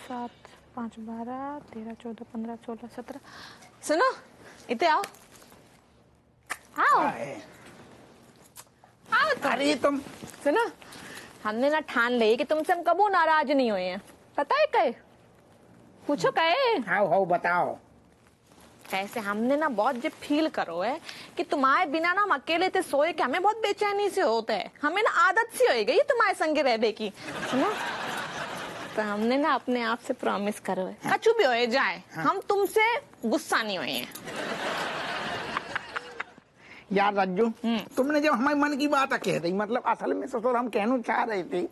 7 5 12 13 14 15 16 17। सुनो, इतने आओ आओ आओ तो। अरे तुम सुनो, हमने ना ठान ली कि तुमसे हम कबू नाराज नहीं हुए हैं। पता है कहे? पूछो कहे? आओ बताओ। ऐसे हमने ना बहुत जब फील करो है कि तुम्हारे बिना ना हम अकेले थे सोए कि हमें बहुत बेचैनी से होता है। हमें ना आदत सी हो गई तुम्हारे संगे रहने की। सुनो, तो हमने ना अपने आप से प्रॉमिस करो है, कछु भी हो जाए हम तुमसे गुस्सा नहीं हुए हैं। यार रज्जू, तुमने जब हमारे मन की बात कह दी, मतलब असल में ससुर हम कहना चाह रहे थे,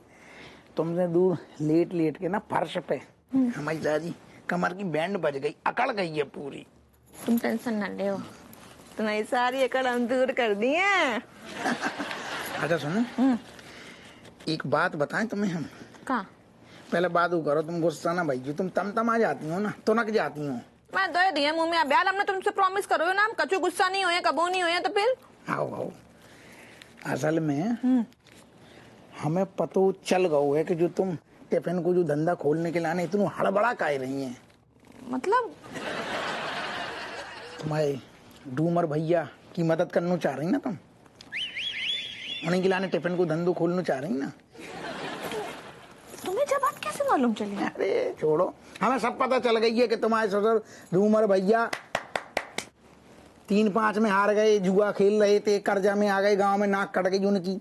तुमने दूर लेट लेट के ना फर्श पे हमारी दादी कमर की बैंड बज गई, अकड़ गई है पूरी। तुम टेंशन न ले, तुम्हारी सारी अकड़ हम दूर कर दी है। अच्छा सुनो, एक बात बताएं तुम्हें हम। कहाँ? पहले बात करो, तुम गुस्सा ना भाई, तुम तम आ जाती हो ना, तुनक जाती हो। मैं दो दिए मुंह में ब्याल, हमने तुमसे प्रॉमिस करो ना हम कछु गुस्सा नहीं हुए, कबो नहीं हुए, तो फिर आओ असल में हमें पतो चल गयो है कि जो तुम टिफिन को जो धंधा खोलने के लाने इतनी हड़बड़ा काहे रही हैं। मतलब तुम्हारे डूमर भैया की मदद करना चाह रही ना तुम, उन्हीं के लाने टिफिन को धंधो खोलना चाह रही ना। तुम्हें जब बात कैसे मालूम चली? अरे छोड़ो, हमें सब पता चल गई है कि तुम्हारे ससुर डूमर भैया 3-5 में हार गए, जुआ खेल रहे थे, कर्जा में आ गए, गांव में नाक कट गई उनकी,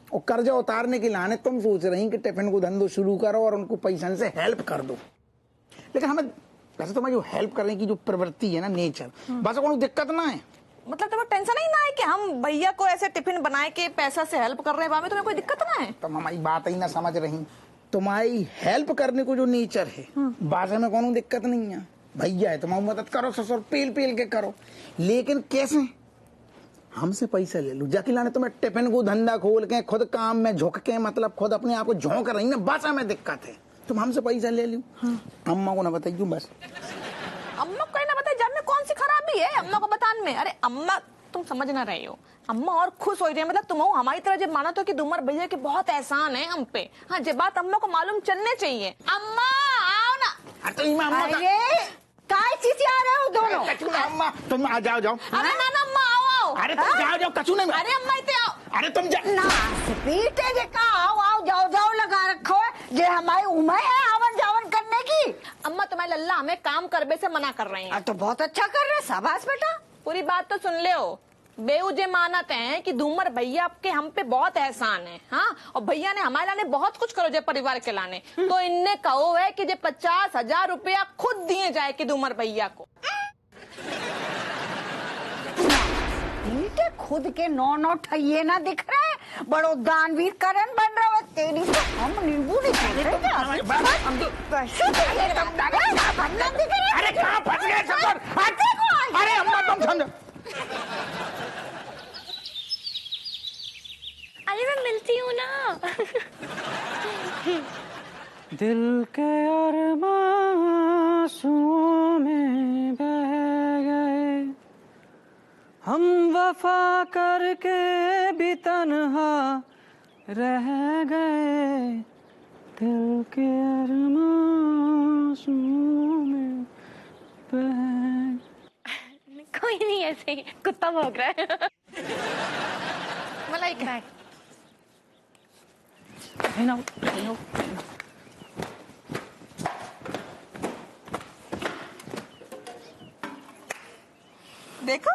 और कर्जा उतारने के लाने तुम सोच रही कि टिफिन को धंधो शुरू करो और उनको पैसा से हेल्प कर दो। लेकिन हमें वैसे तुम्हें जो हेल्प करने की जो प्रवृत्ति है ना, नेचर, बस कोई दिक्कत ना है। मतलब तुम्हें टेंशन ही ना है कि हम भैया को ऐसे टिफिन बनाए के पैसा से हेल्प कर रहे हैं, वहां में तुम्हें कोई दिक्कत ना है? तुम हमारी बात ही ना समझ रही। तुम्हारी हेल्प करने को जो नेचर है, बात में कोनो दिक्कत नहीं है। भैया है, तुम्हारी मदद करो, ससुर पेल पेल के करो, लेकिन कैसे? हमसे पैसा ले लो, जाके लाने तुम्हें टिफिन को धंधा खोल के खुद काम में झुक के, मतलब खुद अपने आप को झोंक रही ना, बस हमें दिक्कत है। तुम हमसे पैसा ले लो। अम्मा को ना बताइयो बस। अम्मा को ना बताइए, जब में कौन सी खराबी है अम्मा को बताने में? अरे अम्मा तुम समझ ना रहे हो, अम्मा और खुश हो रही है। मतलब तुम हमारी तरह जब मानो तो कि डूमर भैया के बहुत एहसान है हम पे। हाँ, ये बात अम्मा को मालूम चलने चाहिए। अम्मा आओ ना। काय चीज़ आ रहे हो दोनों? कचू ना अम्मा, तुम आ जाओ। अरे ना ना अम्मा आओ। अरे तुम जाओ, कचू नहीं। अरे अम्मा इतने आओ। अरे तुम जा ना पीटे जे का आओ जाओ लगा रखो है, जे हमारी उम्र है आवन जावन करने की। अम्मा तुम्हारे लल्ला हमें काम करने से मना कर रहे हैं। तो बहुत अच्छा कर रहे, शाबाश बेटा। पूरी बात तो सुन ले हो। बेउजे मानते हैं कि डूमर भैया आपके हम पे बहुत एहसान है। हाँ, और भैया ने हमारे लाने बहुत कुछ करो जे परिवार के लाने। तो इनने कहो है कि जे 50,000 रुपया खुद दिए जाए कि डूमर भैया को। पीटे खुद के नौ ठइये ना दिख रहे, बड़ो दानवीर करण बन रहा है। तेरी तो हम नींबू नहीं खा रहे। अरे कहाँ फंस गए ससुर? अरे अम्मा तुम समझो। अरे मैं मिलती हूँ ना। दिल के अरमां आंसुओं में बह गए, हम वफा करके भी तन्हा रह गए। दिल के अरमां आंसुओं में बह। कोई नहीं, ऐसे ही कुत्ता भौंक रहा है। मलाइका देखो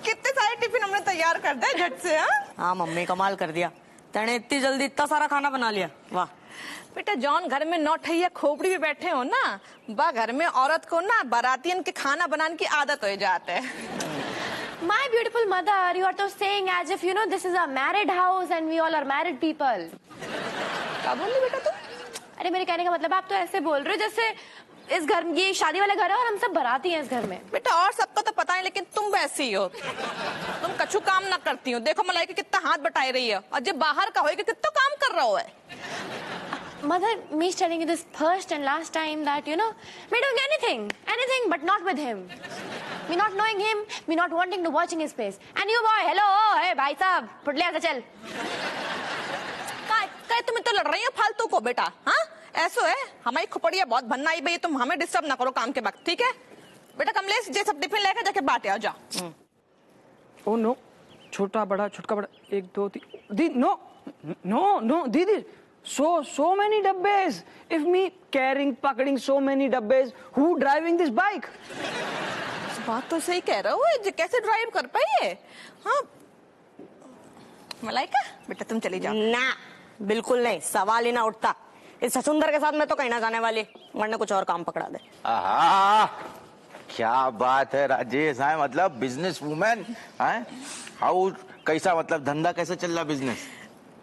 कितने सारे टिफिन हमने तैयार कर दिए झट से। हाँ मम्मी कमाल कर दिया, तने इतनी जल्दी इतना सारा खाना बना लिया, वाह। बेटा जॉन घर में नौठैया खोपड़ी में बैठे हो ना, बा घर में औरत को ना बारातियन के खाना बनाने की आदत हो जाते है। My beautiful mother, you are तो saying as if you know this is a married house and we all are married people. क्या बोल रही बेटा तू? अरे मेरे कहने का मतलब आप तो ऐसे बोल रहे हो जैसे इस घर में ये शादी वाला घर है और हम सब बाराती हैं इस घर में। बेटा और सबको तो पता है, लेकिन तुम वैसी हो, तुम कछु काम ना करती हो। देखो मलाइका कितना हाथ बटाई रही है, और जब बाहर का होएगा कितना काम कर रहा हो है। Mother, me telling you this first and last time that you know me doing anything but not with him. Me not knowing him, me not wanting to watching his face. And you boy, hello, hey भाई साहब, पुटलिया से चल। काय तुम तो लड़ रही हो फालतू को बेटा। हाँ, ऐसो है हमारी खुपड़िया बहुत भन्ना आई भाई, तुम हमें डिस्टर्ब ना करो काम के वक्त, ठीक है बेटा। कमलेश जे सब टिफिन लेकर जाके बांटे आओ, जाओ। ओ नो, छोटा बड़ा छोटका बड़ा 1 2 3 दी नो नो नो दीदी, so many डब्बेज, if me carrying पकड़िंग so many डब्बेज, who driving this bike? बात तो सही कह रहे हो, कैसे ड्राइव कर पाई है? हाँ मलाइका बेटा तुम चली जाओ। ना बिल्कुल नहीं, सवाल ही ना उठता। इस ससुंदर के साथ मैं तो कहीं ना जाने वाली, वरना कुछ और काम पकड़ा दे। आहा, क्या बात है राजेश, है मतलब बिजनेस वूमेन है। हाउ कैसा मतलब धंधा कैसे चल रहा बिजनेस?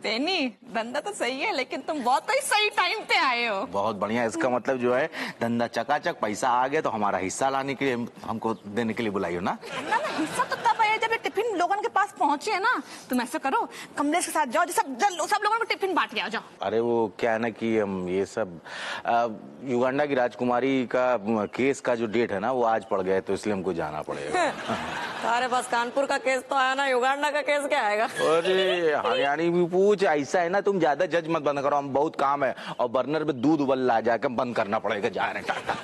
पेनी धंधा तो सही है, लेकिन तुम बहुत ही सही टाइम पे आए हो। बहुत बढ़िया, इसका मतलब जो है धंधा चकाचक, पैसा आ गया तो हमारा हिस्सा लाने के लिए, हमको देने के लिए बुलाइयो ना। ना हिस्सा तो तब आया जब ये टिफिन लोगों के पास पहुंचे है ना। तुम ऐसा करो, कमलेश के साथ जाओ, सब लोगों को टिफिन बांट के आ जाओ। अरे वो क्या है ना कि हम ये सब युगांडा की राजकुमारी का केस का जो डेट है ना वो आज पड़ गया है, तो इसलिए हमको जाना पड़ेगा। तुम्हारे पास कानपुर का केस तो आया ना, युगांडा का केस क्या आएगा? अरे हरियाणी भी पूछ, ऐसा है ना तुम ज्यादा जज मत बंद करो, हम बहुत काम है और बर्नर में दूध उबल जाकर बंद करना पड़ेगा। जा रहे हैं टाटा।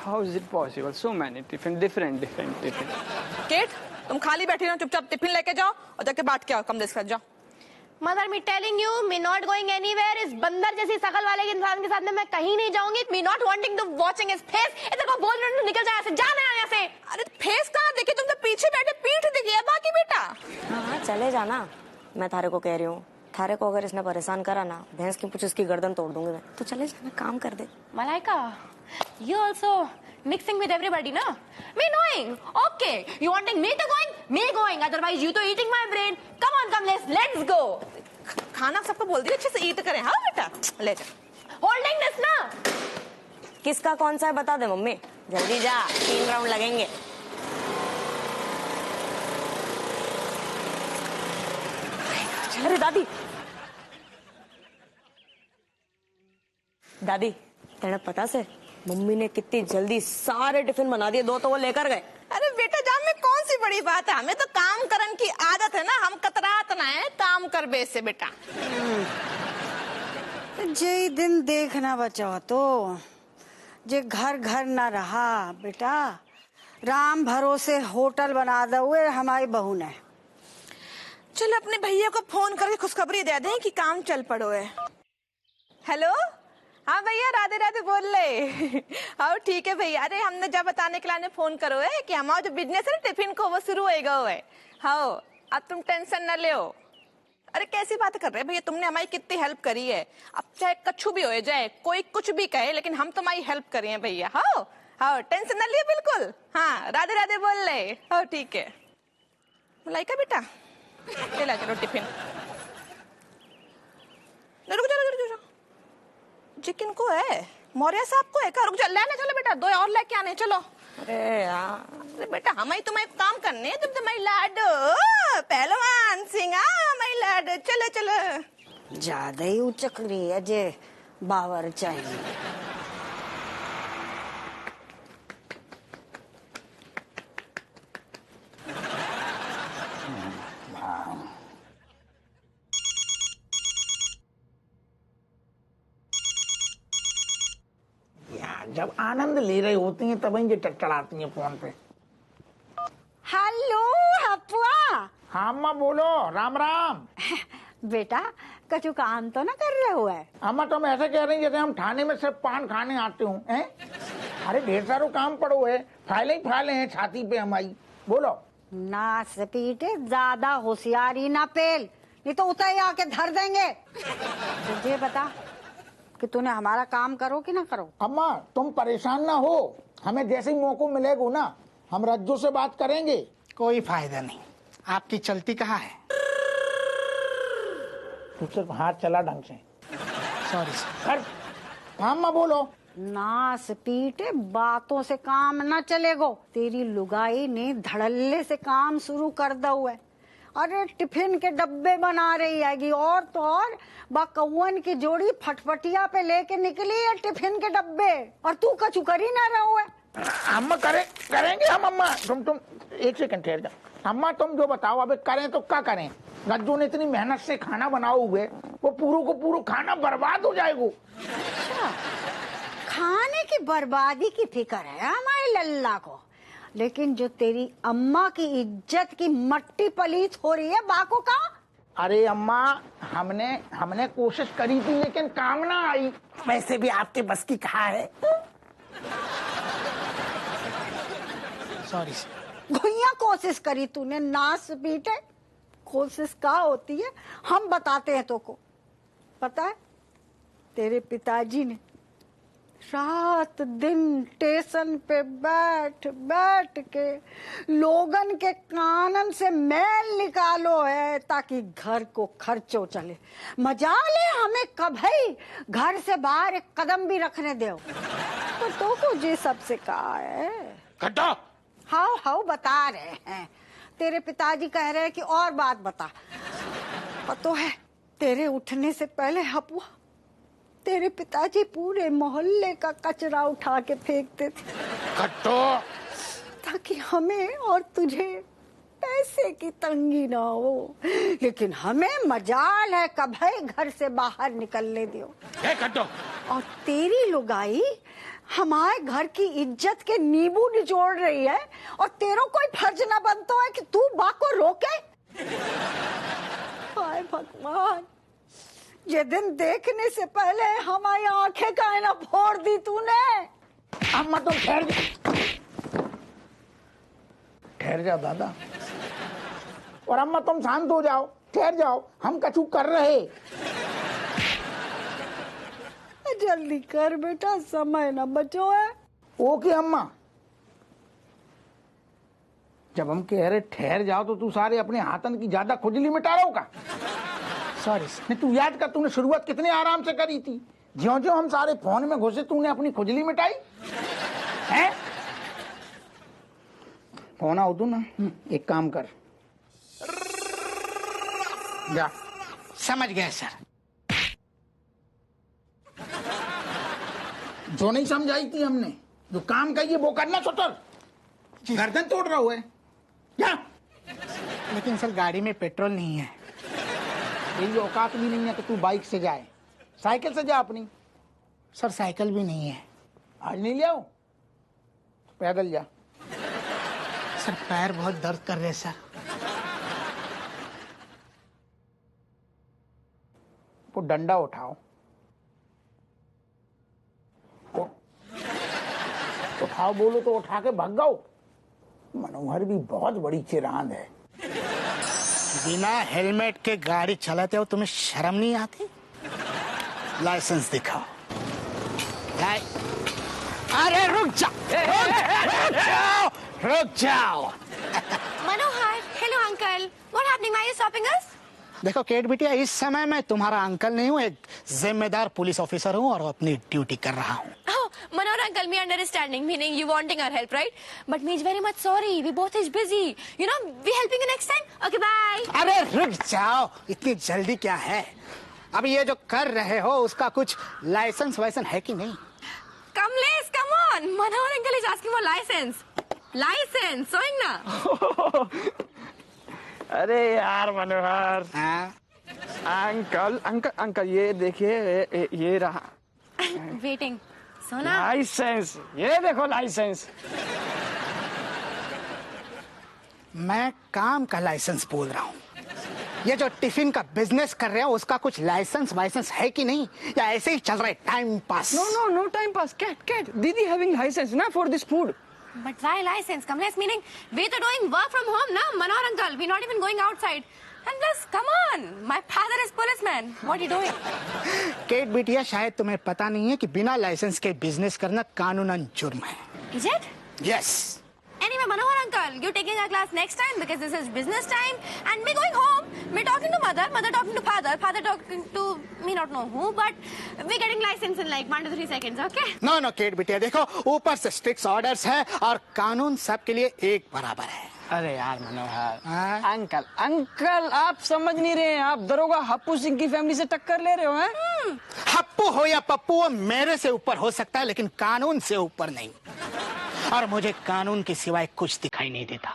How is it possible? So many different. Kate तुम खाली बैठी रहो, चुपचाप टिफिन लेके जाओ और जाके बांट के आओ कमलेश के साथ, जाओ। Mother me telling you, me not going anywhere. इस बंदर जैसी शकल वाले इंसान के साथ में मैं कहीं नहीं जाऊंगी। Me not wanting to watching his face. इधर को बोल रहे हो निकल जा यहाँ से, जाना यहाँ से। अरे फेस कहाँ दिखी, तुम तो पीछे बैठे, पीठ दिखी है बाकी बेटा। हाँ चले जाना, मैं थारे को कह रही हूँ, थारे को अगर इसने परेशान करा ना, भैंस की पूछ इसकी गर्दन तोड़ दूंगी मैं। तो चले जाना, काम कर दे। Malaika, you also mixing with everybody, na? Me knowing. Okay, you wanting me to going? Me going. Otherwise, you to eating my brain. Come on, Kamlesh, let's go. खाना सबको बोल दिया अच्छे से ईट करें। हाँ बेटा ले जा। Holding this, na? किसका कौन सा है बता दे मम्मी, जल्दी जा, 3 राउंड लगेंगे। अरे दादी, दादी तेरे पता से मम्मी ने कितनी जल्दी सारे टिफिन बना दिए, 2 तो वो लेकर गए। अरे बेटा जाम में कौन सी बड़ी बात है, हमें तो काम करने की आदत है ना, हम कतरात ना है काम कर बेसे बेटा। जे दिन देखना बचा तो जे घर घर ना रहा बेटा, राम भरोसे होटल बना दे हमारी बहू ने। चल अपने भैया को फोन करके खुशखबरी दे दें कि काम चल पड़ो है। हेलो हाँ भैया, राधे राधे बोल रहे। हाँ ठीक है भैया, अरे हमने जब बताने के लिए फोन करो है कि हमारा जो बिजनेस है ना टिफिन को वो शुरू होएगा है। हाँ अब तुम टेंशन न ले। अरे कैसी बात कर रहे हैं भैया, तुमने हमारी कितनी हेल्प करी है। अब चाहे कछु भी हो जाए, कोई कुछ भी कहे, लेकिन हम तुम्हारी हेल्प करी है भैया। हाँ हाँ टेंशन न लिए बिल्कुल। हाँ राधे राधे बोल रहे। हाँ ठीक है मलाइका बेटा चला चलो टिफिन। रुक जा, चिकन को है, मौर्य साहब को है क्या? रुक जा, लेने चलो बेटा, 2 और लेके आने चलो। अरे यार, अरे बेटा हमारी तुम्हें काम करने, तुम तुम्हारी लाडो पहलवान सिंह, हमारी लाडो, चलो चलो। ज्यादा ही उचक रही है जे बावर चाहिए। जब आनंद ले रही होती हैं तब ये टटड़ाती हैं फोन पे। हेलो हपुआ। हाँ अम्मा बोलो, राम राम। बेटा कछु काम तो ना कर रहे हो है? अम्मा तुम ऐसे कह रही जैसे हम थाने में सिर्फ पान खाने आते हूँ। अरे ढेर सारो काम पड़ो है, फाइलें हैं छाती पे हमारी। बोलो। ना सपीटे, ज्यादा होशियारी ना पेल, नहीं तो उतर आके धर देंगे। तुझे बता कि तूने हमारा काम करो कि ना करो। अम्मा तुम परेशान ना हो, हमें जैसे ही मौका मिलेगा ना हम रज्जू से बात करेंगे। कोई फायदा नहीं, आपकी चलती कहाँ है? तू सिर्फ हाथ चला ढंग से। Sorry sir. अम्मा बोलो। ना स्पीटे, बातों से काम ना चलेगो। तेरी लुगाई ने धड़ल्ले से काम शुरू कर दो है। अरे टिफिन के डब्बे बना रही है, और तो और कौवन की जोड़ी फटफटिया पे लेके निकली है टिफिन के डब्बे, और तू कछु कर ही ना रहो है। अम्मा करेंगे हम। अम्मा तुम 1 सेकंड ठहर जा। अम्मा तुम जो बताओ, अब करें तो क्या करें? रज्जू ने इतनी मेहनत से खाना बनाओ हुए, वो पूरो को पूरो खाना बर्बाद हो जाएगा। खाने की बर्बादी की फिक्र है हमारे लल्ला को, लेकिन जो तेरी अम्मा की इज्जत की मट्टी पलीत हो रही है बाको का। अरे अम्मा, हमने कोशिश करी थी लेकिन काम ना आई। वैसे भी आपके बस की कहा है। Sorry sir. भैया कोशिश करी तूने, नास पीटे। कोशिश का होती है हम बताते हैं तो को। पता है तेरे पिताजी ने रात दिन स्टेशन पे बैठ बैठ के लोगन के कानन से मैल निकालो है ताकि घर को खर्चो चले। मजाले हमें कभी घर से बाहर एक कदम भी रखने दो। तो को जी सबसे कहा है। कटो। हाउ बता रहे हैं। तेरे पिताजी कह रहे हैं कि और बात बता। पता है तेरे उठने से पहले हपुआ तेरे पिताजी पूरे मोहल्ले का कचरा उठा के फेंकते थे कटो, ताकि हमें और तुझे पैसे की तंगी ना हो। लेकिन हमें मजाल है कभी घर से बाहर निकलने दियो। कटो। और तेरी लुगाई हमारे घर की इज्जत के नींबू निचोड़ रही है और तेरो कोई फर्ज ना बनता है कि तू बा को रोके। हाय भगवान, ये दिन देखने से पहले हमारी आंखें काहे ना फोड़ दी तूने। अम्मा तुम ठहर जाओ दादा, और अम्मा तुम शांत हो जाओ, ठहर जाओ, हम कछु कर रहे। जल्दी कर बेटा, समय ना बचो है। ओके अम्मा। जब हम कह रहे ठहर जाओ तो तू सारे अपने हाथन की ज्यादा खुजली मिटा रहा होगा। Sorry sir. नहीं, तू याद कर तूने शुरुआत कितने आराम से करी थी। ज्यों-ज्यों हम सारे फोन में घुसे तूने अपनी खुजली मिटाई है। फोन आओ तू ना, एक काम कर, जा। समझ गए सर। जो नहीं समझाई थी हमने, जो काम कहिए वो करना। छोटर गर्दन तोड़ रहा हुआ है, जा। लेकिन सर गाड़ी में पेट्रोल नहीं है। यही औकात भी नहीं है कि तू बाइक से जाए, साइकिल से जा अपनी। सर साइकिल भी नहीं है। आज नहीं ले आओ, पैदल जा। सर पैर बहुत दर्द कर रहे सर। वो डंडा उठाओ, उठाओ बोलो तो उठा के भाग जाओ। मनोहर भी बहुत बड़ी चिरांद है। बिना हेलमेट के गाड़ी चलाते हो, तुम्हें शर्म नहीं आती? लाइसेंस दिखाओ। अरे रुक जाओ, रुक जाओ। Manohar, hello uncle. What happening? Why are you stopping us? देखो केट बिटिया, इस समय मैं तुम्हारा अंकल नहीं हूँ, एक जिम्मेदार पुलिस ऑफिसर हूँ और अपनी ड्यूटी कर रहा हूँ। Oh, Manohar uncle, me understanding, meaning you wanting our help, right? But me is very much sorry. We both is busy. You know, we helping you next time. Okay, bye. अरे रुक जाओ, इतनी जल्दी क्या है? अब ये जो कर रहे हो उसका कुछ लाइसेंस वाइसेंस है कि नहीं? Kamlesh, come on. Manohar uncle is asking for license. License, showing na. अरे यार मनोहर। हाँ? अंकल ये देखिए, ये रहा Waiting. Sona. लाइसेंस। ये देखो लाइसेंस। मैं काम का लाइसेंस बोल रहा हूँ। ये जो टिफिन का बिजनेस कर रहे हो उसका कुछ लाइसेंस वाइसेंस है कि नहीं, या ऐसे ही चल रहा है time pass? No time pass. Cat. Didi having license na for this food. But why license? Kamlesh, meaning we are doing work from home, na? Manohar uncle, we're not even going outside. And plus, come on, my father is policeman. What are you doing? Kate बिटिया, शायद तुम्हें पता नहीं है कि बिना licence के business करना कानूनन जुर्म है। Is it? Yes. Anyway, Manohar uncle, you taking our class next time because this is business time, and me going home. Me talking to mother talking to father talking to me not know who, but we getting license in like 1 to 3 seconds, okay? No Kate बिटिया, देखो ऊपर से strict orders है और कानून सबके लिए एक बराबर है। अरे यार मनोहर। हाँ? अंकल आप समझ नहीं रहे हैं। आप दरोगा हप्पू सिंह की फैमिली से टक्कर ले रहे हो हैं? हप्पू हो या पप्पू, वो मेरे से ऊपर हो सकता है लेकिन कानून से ऊपर नहीं। और मुझे कानून के सिवाय कुछ दिखाई नहीं देता।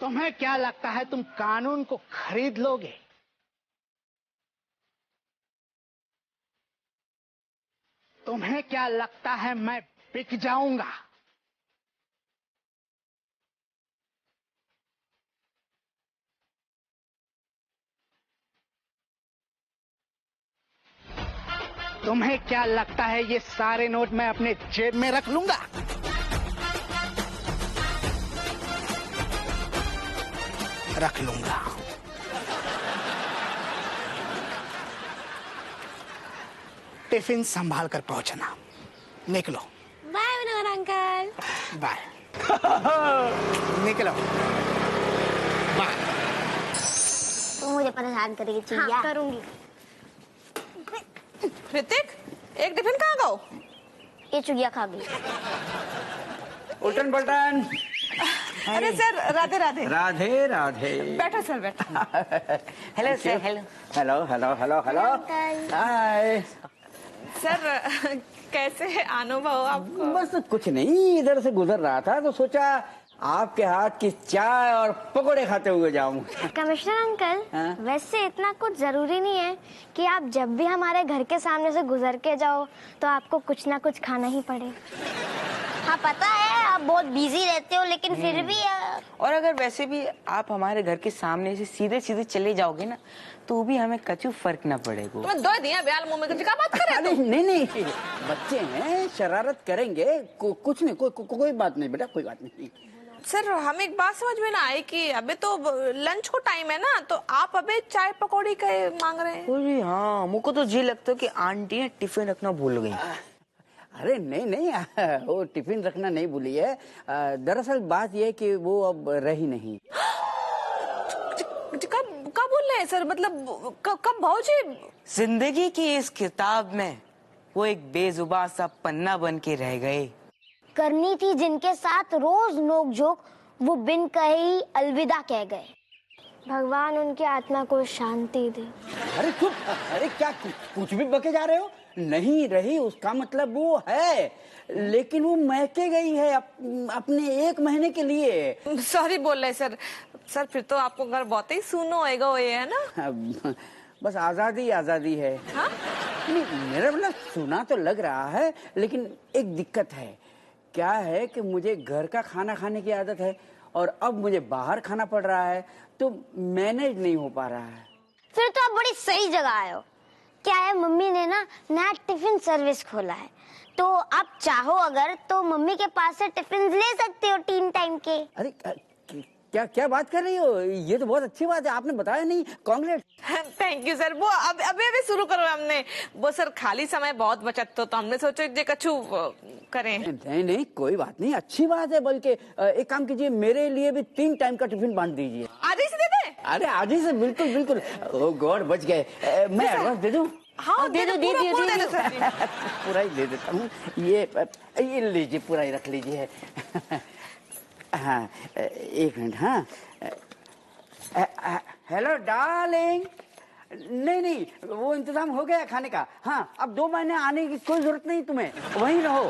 तुम्हें क्या लगता है तुम कानून को खरीद लोगे? तुम्हें क्या लगता है मैं बिक जाऊंगा? तुम्हें क्या लगता है ये सारे नोट मैं अपने जेब में रख लूंगा? रख लूंगा। टिफिन संभाल कर पहुंचना। निकलो। Bye Vinod uncle. बाय। निकलो। बाय। तुम मुझे परेशान करेगी चिड़िया। हाँ, करूंगी। ऋतिक, एक टिफिन कहाँ गो? ये चुगिया खा गई। उल्टन पलटन। अरे सर, राधे राधे। राधे राधे। बैठो सर, बैठो। Hello sir, hello hello hello hello hello hi. Sir, कैसे अनुभव आपको? बस कुछ नहीं, इधर से गुजर रहा था तो सोचा आपके हाथ की चाय और पकोड़े खाते हुए जाऊं। कमिश्नर अंकल, हाँ? वैसे इतना कुछ जरूरी नहीं है कि आप जब भी हमारे घर के सामने से गुजर के जाओ तो आपको कुछ ना कुछ खाना ही पड़े। हाँ पता है आप बहुत बिजी रहते हो, लेकिन फिर भी और अगर वैसे भी आप हमारे घर के सामने से सीधे सीधे चले जाओगे ना तो भी हमें कछु फर्क ना पड़ेगा। तुम्हें दो दिया ब्याल मुंह में, क्या बात कर रहे अरे नहीं नहीं, बच्चे हैं, शरारत करेंगे, कुछ नहीं, कोई बात नहीं बेटा, कोई बात नहीं। सर, हम एक बात समझ में ना आई कि अबे तो लंच को टाइम है ना, तो आप अबे चाय पकौड़ी का मांग रहे हैं? अरे हाँ, मुझको तो जी लगता है कि आंटी है टिफिन रखना भूल गई। अरे नहीं नहीं, वो टिफिन रखना नहीं भूली है। दरअसल बात ये है कि वो अब रही नहीं। कब बोल रहे हैं सर? मतलब कब भाऊजी? जिंदगी की इस किताब में वो एक बेजुबान सा पन्ना बन के रह गए। करनी थी जिनके साथ रोज नोक-झोंक, वो बिन कहे ही अलविदा कह गए। भगवान उनकी आत्मा को शांति दे। अरे चुप, अरे क्या कुछ भी बके जा रहे हो? नहीं रही उसका मतलब वो है, लेकिन वो महके गई है अपने 1 महीने के लिए। सॉरी बोल रहे सर। सर, फिर तो आपको घर बहुत ही सुनो होएगा, ये है ना? बस आजादी आजादी है। हाँ? नहीं, मेरा मतलब सुना तो लग रहा है, लेकिन एक दिक्कत है। क्या है कि मुझे घर का खाना खाने की आदत है और अब मुझे बाहर खाना पड़ रहा है, तो मैनेज नहीं हो पा रहा है। फिर तो आप बड़ी सही जगह आए हो। क्या है, मम्मी ने ना नया टिफिन सर्विस खोला है, तो आप चाहो अगर तो मम्मी के पास से टिफिन ले सकते हो 3 टाइम के। अरे क्या क्या बात कर रही हो? ये तो बहुत अच्छी बात है, आपने बताया नहीं। कांग्रेस। Thank you sir. वो अभी शुरू करो हमने। वो सर, खाली समय बहुत बचत तो हमने सोचा जे कछु करें। नहीं नहीं, कोई बात नहीं, अच्छी बात है। बल्कि एक काम कीजिए, मेरे लिए भी 3 टाइम का टिफिन बांट दीजिए। आज ही से दे दे? अरे आज ही से, बिल्कुल बिल्कुल। ओह गॉड, बच गए। मैं एडवांस दे दूं? हाँ, दे दो, पूरा दे दो सर। पूरा ही दे देता हूँ। ये लीजिए, पूरा ही रख लीजिए। हाँ, 1 मिनट। हाँ, हेलो डार्लिंग। नहीं, वो इंतजाम हो गया खाने का। हाँ, अब 2 महीने आने की कोई जरूरत नहीं, तुम्हें वहीं रहो।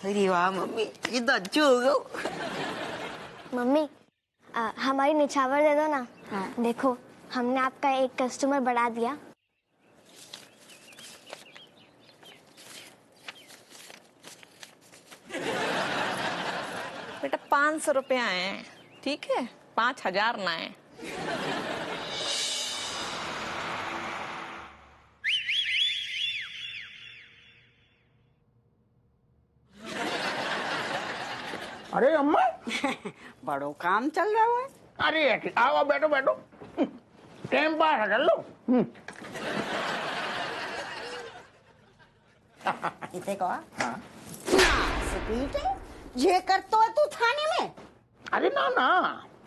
अरे वाह मम्मी, ये तो अच्छी हो गई। मम्मी, हमारी निछावर दे दो ना। हाँ। देखो, हमने आपका एक कस्टमर बढ़ा दिया। बेटा, 500 रुपए आए हैं, ठीक है? 5000 ना आए। अरे अम्मा, बड़ो काम चल रहा है। अरे आओ, बैठो बैठो, टाइम पास है, कर लो। इसे कहा ये करतो है तू थाने में? अरे ना,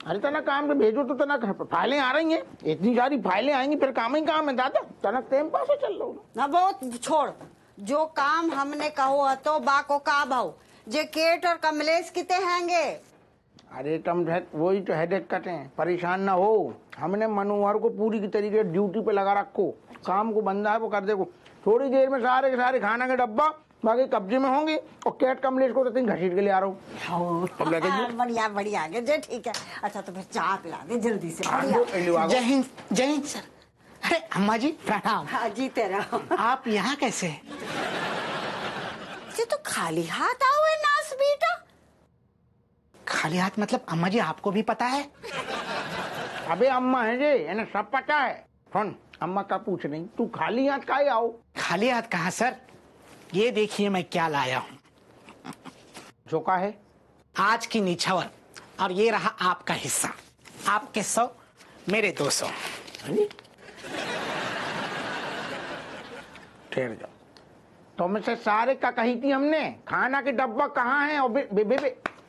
अरे तना काम पे भेजो तो तना फाइलें आ रही हैं, इतनी सारी फाइलें आएंगी, फिर काम ही काम है दादा। तना टाइम पास चल लो ना। बहुत छोड़, जो काम हमने कहो तो बा को का भाव जे केट और कमलेश किते हैंगे। अरे तुम वही तो हेडेक कटे हैं, परेशान ना हो। हमने मनोहर को पूरी की तरीके ड्यूटी पे लगा रखो, काम को बंदा है वो कर देखो। थोड़ी देर में सारे के सारे खाना के डब्बा बाकी कब्जे में होंगे। और कैट कमलेश को तो तुम घसीट के ले आ रहा हूँ। अब लेके जाओ। बढ़िया बढ़िया आगे जे ठीक है। अच्छा तो फिर चाय पिला दे जल्दी से। जय हिंद सर। अरे अम्मा जी प्रणाम। हाँ जीते रहो। आप यहाँ कैसे? ये तो खाली हाथ आओ नास बेटा। खाली हाथ मतलब अम्मा जी आपको भी पता है? अबे अम्मा है जे, इन्हें सब पता है। सुन, अम्मा का पूछ नहीं, तू खाली हाथ काहे आओ? खाली हाथ कहाँ सर, ये देखिए मैं क्या लाया हूँ। जो का है? आज की निछावर, और ये रहा आपका हिस्सा। आपके 100, मेरे 200। ठहर जाओ, तुमसे सारे का कही थी हमने। खाना के डब्बा कहाँ है? और बे, बे, बे, बे,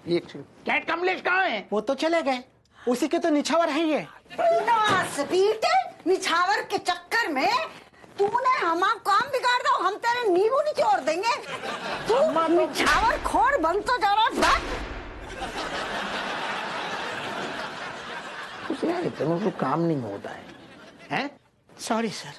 एक सेकंड, कैट कमलेश कहाँ है? वो तो चले गए, उसी के तो निछावर है ये। नास बेटे, निछावर के चक्कर में तूने हमारा काम बिगाड़ दो, हम तेरे नींबू निचोड़ देंगे। तू निछावर खोर बन तो जा रहा है। उसे यार इतना तो काम नहीं होता है। हैं? Sorry sir.